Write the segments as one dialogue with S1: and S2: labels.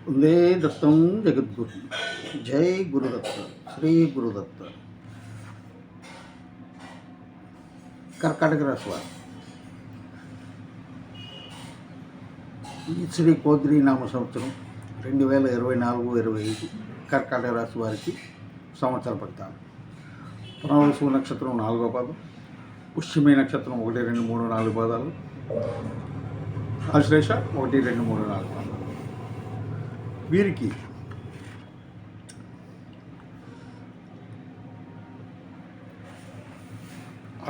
S1: వందే దత్తం జగద్గురు. జై గురుదత్త, శ్రీ గురుదత్త. కర్కాటక రాశి వారు ఈ శ్రీ కోద్రి నామ సంవత్సరం 2024-25 కర్కాటక రాశి వారికి సంవత్సర ఫలితాలు. పునర్వసు నక్షత్రం 4వ పాదం, పుష్యమి నక్షత్రం 1, 2, 3, 4 పాదాలు, ఆశ్లేష 1, 2, 3, 4 పాదాలు. వీరికి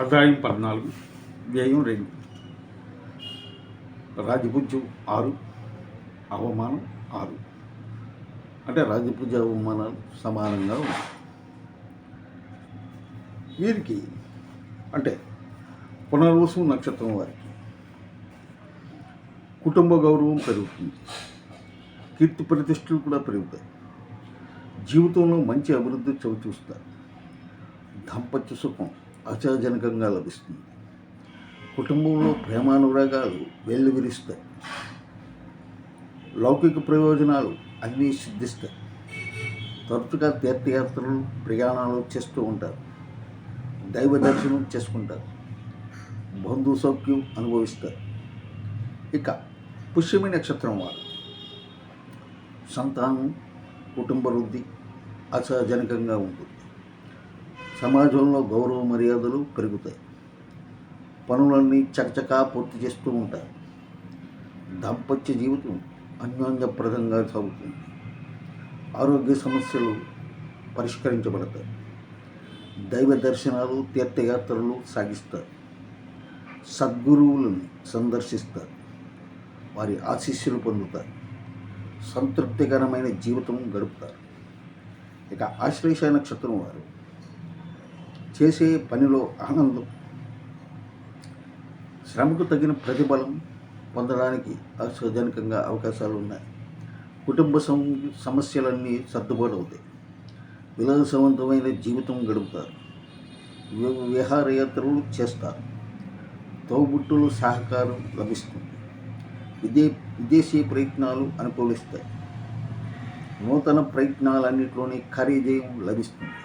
S1: ఆదాయం 14, వ్యయం 2, రాజపూజ్యం 6, అవమానం 6. అంటే రాజపూజ్య అవమానాలు సమానంగా ఉన్నాయి. వీరికి అంటే పునర్వసు నక్షత్రం వారికి కుటుంబ గౌరవం పెరుగుతుంది, కీర్తి ప్రతిష్టలు కూడా పెరుగుతాయి, జీవితంలో మంచి అభివృద్ధి చవిచూస్తారు, దాంపత్య సుఖం ఆశాజనకంగా లభిస్తుంది, కుటుంబంలో ప్రేమానురాగాలు వెల్లువిరుస్తాయి, లౌకిక ప్రయోజనాలు అన్నీ సిద్ధిస్తాయి, తరచుగా తీర్థయాత్రలు ప్రయాణాలు చేస్తూ ఉంటారు, దైవ దర్శనం చేసుకుంటారు, బంధు సౌఖ్యం అనుభవిస్తారు. ఇక పుష్యమి నక్షత్రం వారు సంతానం, కుటుంబ వృద్ధి ఆశాజనకంగా ఉంటుంది, సమాజంలో గౌరవ మర్యాదలు పెరుగుతాయి, పనులన్నీ చకచకా పూర్తి చేస్తూ ఉంటారు, దాంపత్య జీవితం అన్యోన్యప్రదంగా సాగుతుంది, ఆరోగ్య సమస్యలు పరిష్కరించబడతాయి, దైవ దర్శనాలు తీర్థయాత్రలు సాగిస్తారు, సద్గురువులను సందర్శిస్తారు, వారి ఆశీస్సులు పొందుతారు, సంతృప్తికరమైన జీవితం గడుపుతారు. ఇక ఆశ్లేష నక్షత్రం వారు చేసే పనిలో ఆనందం, శ్రమకు తగిన ప్రతిఫలం పొందడానికి ఆశాజనకంగా అవకాశాలు ఉన్నాయి, కుటుంబ సమస్యలన్నీ సర్దుబాటు అవుతాయి, విలాసవంతమైన జీవితం గడుపుతారు, విహారయాత్రలు చేస్తారు, తోబుట్టుల సహకారం లభిస్తుంది, విదేశీ ప్రయత్నాలు అనుకూలిస్తాయి, నూతన ప్రయత్నాలన్నింటిలోని కార్యజయం లభిస్తుంది.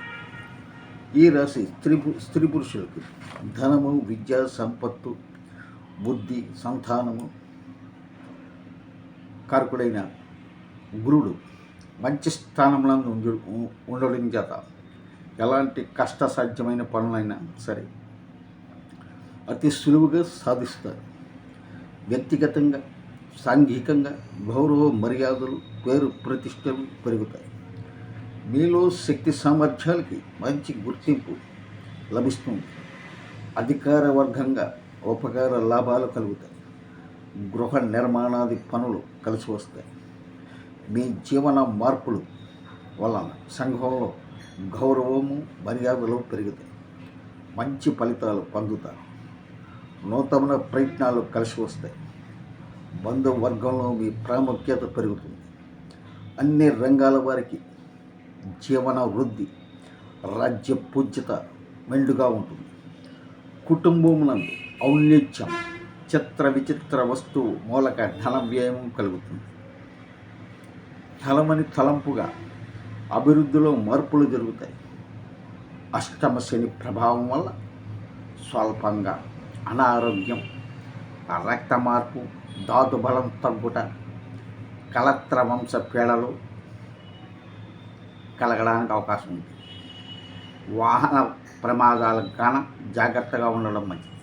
S1: ఈ రాశి స్త్రీ పురుషులకు ధనము, విద్య, సంపత్తు, బుద్ధి, సంతానము కారకుడైన గురుడు మంచి స్థానంలో ఉండడం చేత ఎలాంటి కష్టసాధ్యమైన పనులైనా సరే అతి సులువుగా సాధిస్తారు. వ్యక్తిగతంగా, సాంఘికంగా గౌరవ మర్యాదలు, పేరు ప్రతిష్టలు పెరుగుతాయి, మీలో శక్తి సామర్థ్యాలకి మంచి గుర్తింపు లభిస్తుంది, అధికార వర్గంగా ఉపకార లాభాలు కలుగుతాయి, గృహ నిర్మాణాది పనులు కలిసి వస్తాయి, మీ జీవన మార్పులు వలన సంఘంలో గౌరవము మర్యాదలు పెరుగుతాయి, మంచి ఫలితాలు పొందుతారు, నూతన ప్రయత్నాలు కలిసి వస్తాయి, బంధువర్గంలో మీ ప్రాముఖ్యత పెరుగుతుంది, అన్ని రంగాల వారికి జీవన వృద్ధి, రాజ్య పూజ్యత మెండుగా ఉంటుంది, కుటుంబమునందు ఔన్నత్యం, చిత్ర విచిత్ర వస్తువు మూలక ధన వ్యయం కలుగుతుంది, ఫలమని తలంపుగా అభివృద్ధిలో మార్పులు జరుగుతాయి, అష్టమ శని ప్రభావం వల్ల స్వల్పంగా అనారోగ్యం, రక్త మార్పు, ధాతు బలం తగ్గుట, కలత్ర వంశ పీడలు కలగడానికి అవకాశం ఉంది, వాహన ప్రమాదాలకు గాన జాగ్రత్తగా ఉండడం మంచిది,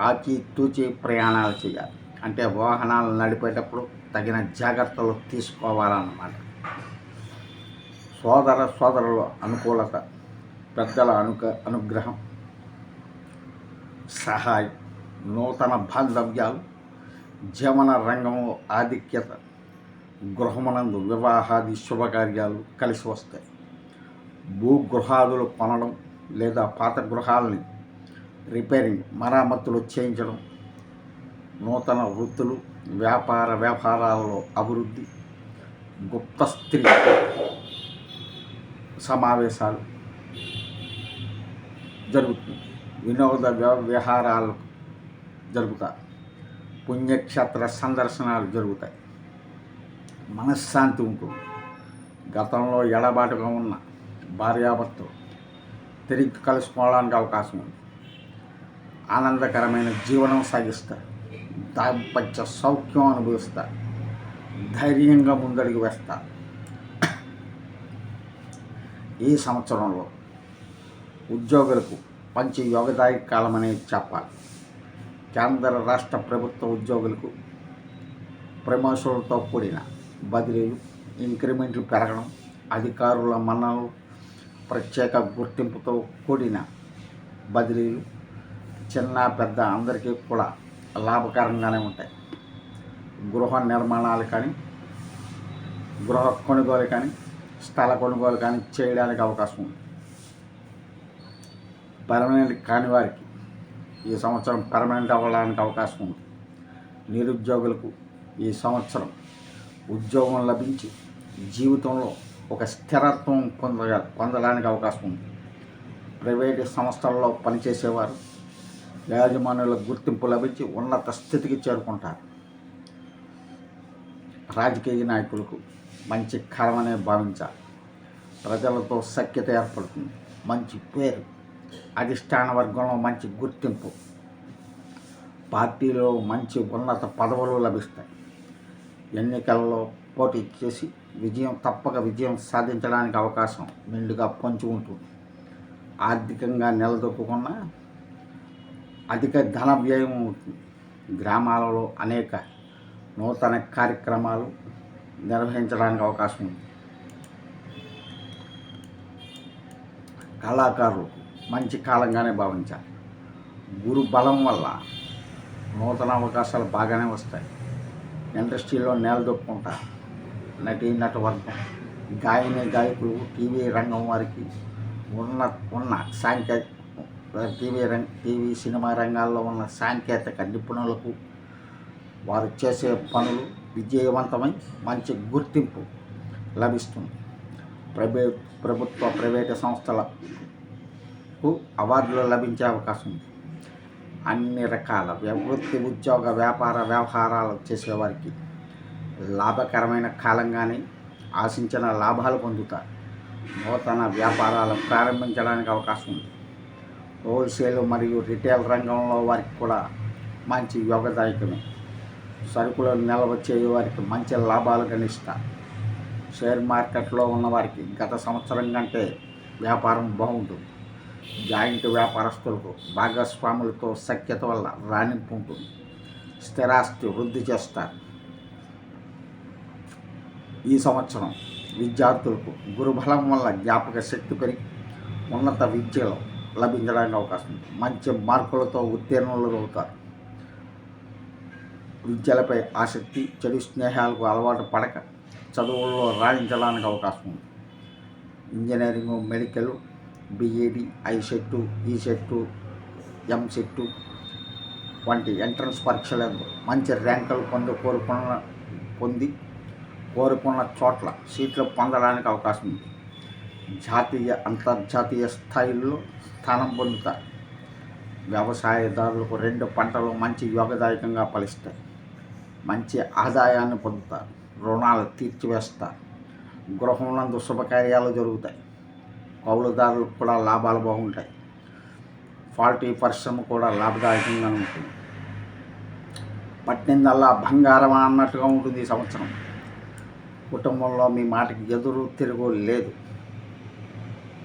S1: ఆచితూచి ప్రయాణాలు చేయాలి, అంటే వాహనాలు నడిపేటప్పుడు తగిన జాగ్రత్తలు తీసుకోవాలన్నమాట. సోదరుల అనుకూలత, పెద్దల అనుగ్రహం, సహాయం, నూతన బాంధవ్యాలు, జీవన రంగంలో ఆధిక్యత, గృహమునందు వివాహాది శుభకార్యాలు కలిసి వస్తాయి, భూగృహాదులు కొనడం లేదా పాత గృహాలని రిపేరింగ్, మరామతులు చేయించడం, నూతన వృత్తులు, వ్యాపారాలలో అభివృద్ధి, గుప్త స్త్రీ సమావేశాలు జరుగుతుంది, వినోద విహారాలు జరుగుతాయి, పుణ్యక్షేత్ర సందర్శనాలు జరుగుతాయి, మనశ్శాంతి ఉంటుంది. గతంలో ఎడబాటుగా ఉన్న భార్యాభర్తలు తిరిగి కలుసుకోవడానికి అవకాశం ఉంది. ఆనందకరమైన జీవనం సాగిస్తారు. దాంపత్య సౌఖ్యం అనుభవిస్తారు. ధైర్యంగా ముందడుగు వేస్తారు. ఈ సంవత్సరంలో ఉద్యోగులకు మంచి యోగదాయక కాలం అనేది చెప్పాలి. కేంద్ర రాష్ట్ర ప్రభుత్వ ఉద్యోగులకు ప్రమోషన్లతో కూడిన బదిలీలు, ఇంక్రిమెంట్లు పెరగడం, అధికారుల మన్ననలు, ప్రత్యేక గుర్తింపుతో కూడిన బదిలీలు చిన్న పెద్ద అందరికీ కూడా లాభకరంగానే ఉంటాయి. గృహ నిర్మాణాలు కానీ, గృహ కొనుగోలు కానీ, స్థల కొనుగోలు కానీ చేయడానికి అవకాశం ఉంది. పర్మనెంట్ కాని వారికి ఈ సంవత్సరం పర్మనెంట్ అవ్వడానికి అవకాశం ఉంది. నిరుద్యోగులకు ఈ సంవత్సరం ఉద్యోగం లభించి జీవితంలో ఒక స్థిరత్వం పొందడానికి అవకాశం ఉంది. ప్రైవేటు సంస్థల్లో పనిచేసేవారు యాజమాన్యుల గుర్తింపు లభించి ఉన్నత స్థితికి చేరుకుంటారు. రాజకీయ నాయకులకు మంచి కాలమనే భావించాలి. ప్రజలతో సఖ్యత ఏర్పడుతుంది. మంచి పేరు, అధిష్టాన వర్గంలో మంచి గుర్తింపు, పార్టీలో మంచి ఉన్నత పదవులు లభిస్తాయి. ఎన్నికల్లో పోటీ చేసి తప్పక విజయం సాధించడానికి అవకాశం మెండుగా పొంచి ఉంటుంది. ఆర్థికంగా నిలదొక్కున్న అధిక ధన వ్యయం అవుతుంది. గ్రామాలలో అనేక నూతన కార్యక్రమాలు నిర్వహించడానికి అవకాశం ఉంది. కళాకారులకు మంచి కాలంగానే భావించాలి. గురు బలం వల్ల నూతన అవకాశాలు బాగానే వస్తాయి. ఇండస్ట్రీలో నిలదొక్కుంటారు. నటవర్గం, గాయకులు, టీవీ రంగం వారికి ఉన్న టీవీ సినిమా రంగాల్లో ఉన్న సాంకేతిక నిపుణులకు వారు చేసే పనులు విజయవంతమై మంచి గుర్తింపు లభిస్తుంది. ప్రభుత్వ ప్రైవేటు సంస్థలకు అవార్డులు లభించే అవకాశం ఉంది. అన్ని రకాల వృత్తి, ఉద్యోగ, వ్యాపార వ్యవహారాలు చేసేవారికి లాభకరమైన కాలంగానే ఆశించిన లాభాలు పొందుతారు. నూతన వ్యాపారాలు ప్రారంభించడానికి అవకాశం ఉంది. హోల్సేల్ మరియు రిటైల్ రంగంలో వారికి కూడా మంచి యోగదాయకమే. సరుకులు నిల్వ చేయే వారికి మంచి లాభాలు గణిస్తారు. షేర్ మార్కెట్లో ఉన్నవారికి గత సంవత్సరం కంటే వ్యాపారం బాగుంటుంది. జాయింట్ వ్యాపారస్తులకు భాగస్వాములతో సఖ్యత వల్ల రాణింపు ఉంటుంది. స్థిరాస్తి వృద్ధి చేస్తారు. ఈ సంవత్సరం విద్యార్థులకు గురుబలం వల్ల జ్ఞాపక శక్తి పెరిగి ఉన్నత విద్యలో లభించడానికి అవకాశం ఉంది. మంచి మార్కులతో ఉత్తీర్ణులు అవుతారు. విద్యలపై ఆసక్తి, చెడు స్నేహాలకు అలవాటు పడక చదువుల్లో రాణించడానికి అవకాశం ఉంది. Engineering, medical, BEd, ICET, ECET, EAMCET వంటి ఎంట్రన్స్ పరీక్షలందు మంచి ర్యాంకులు కోరుకున్న చోట్ల సీట్లు పొందడానికి అవకాశం ఉంది. జాతీయ, అంతర్జాతీయ స్థాయిల్లో స్థానం పొందుతారు. వ్యవసాయదారులకు 2 పంటలు మంచి యోగదాయకంగా ఫలిస్తాయి. మంచి ఆదాయాన్ని పొందుతారు. రుణాలు తీర్చివేస్తారు. గృహంనందు శుభకార్యాలు జరుగుతాయి. కౌలుదారులకు కూడా లాభాలు బాగుంటాయి. పార్టీ పరిశ్రమ కూడా లాభదాయకంగా ఉంటుంది. పట్టిందల్లా బంగారం అన్నట్టుగా ఉంటుంది ఈ సంవత్సరం. కుటుంబంలో మీ మాటకి ఎదురు తిరుగు లేదు.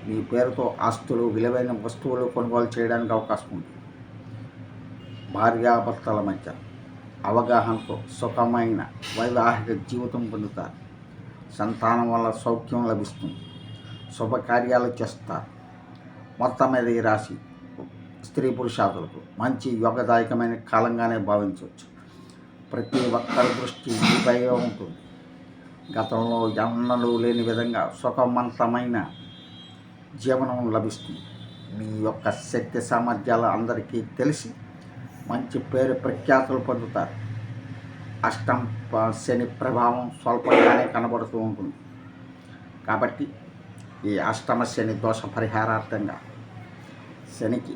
S1: మీ పేరుతో ఆస్తులు, విలువైన వస్తువులు కొనుగోలు చేయడానికి అవకాశం ఉంది. భార్యాభర్తల మధ్య అవగాహనతో సుఖమైన వైవాహిక జీవితం పొందుతారు. సంతానం వల్ల సౌఖ్యం లభిస్తుంది. శుభకార్యాలు చేస్తారు. మొత్తం మీద ఈ రాశి స్త్రీ పురుషాదులకు మంచి యోగదాయకమైన కాలంగానే భావించవచ్చు. ప్రతి ఒక్కరి దృష్టి మీపై ఉంటుంది. గతంలో ఎన్నడూ లేని విధంగా సుఖవంతమైన జీవనం లభిస్తుంది. మీ యొక్క శక్తి సామర్థ్యాలు అందరికీ తెలిసి మంచి పేరు ప్రఖ్యాతులు పొందుతారు. అష్టమ శని ప్రభావం స్వల్పంగానే కనబడుతూ ఉంటుంది. కాబట్టి ఈ అష్టమ శని దోష పరిహారార్థంగా శనికి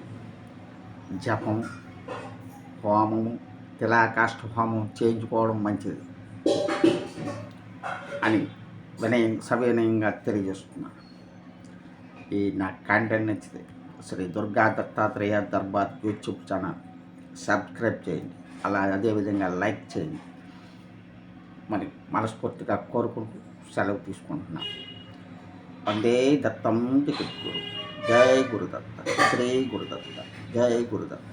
S1: జపము, హోమము, తిలాకాష్ట హోమం చేయించుకోవడం మంచిది. అని సవినయంగా తెలియజేస్తున్నాను. ఈ నా కంటెంట్ నచ్చితే Shri Durga Dattatreya Darbar YouTube channel subscribe చేయండి, అలా అదేవిధంగా లైక్ చేయండి. మరి మనస్ఫూర్తిగా కోరుకుంటూ సెలవు తీసుకుంటున్నాను. వందే దత్తం జగద్గురు. జై గురుదత్త, శ్రీ గురుదత్త, జై గురుదత్త.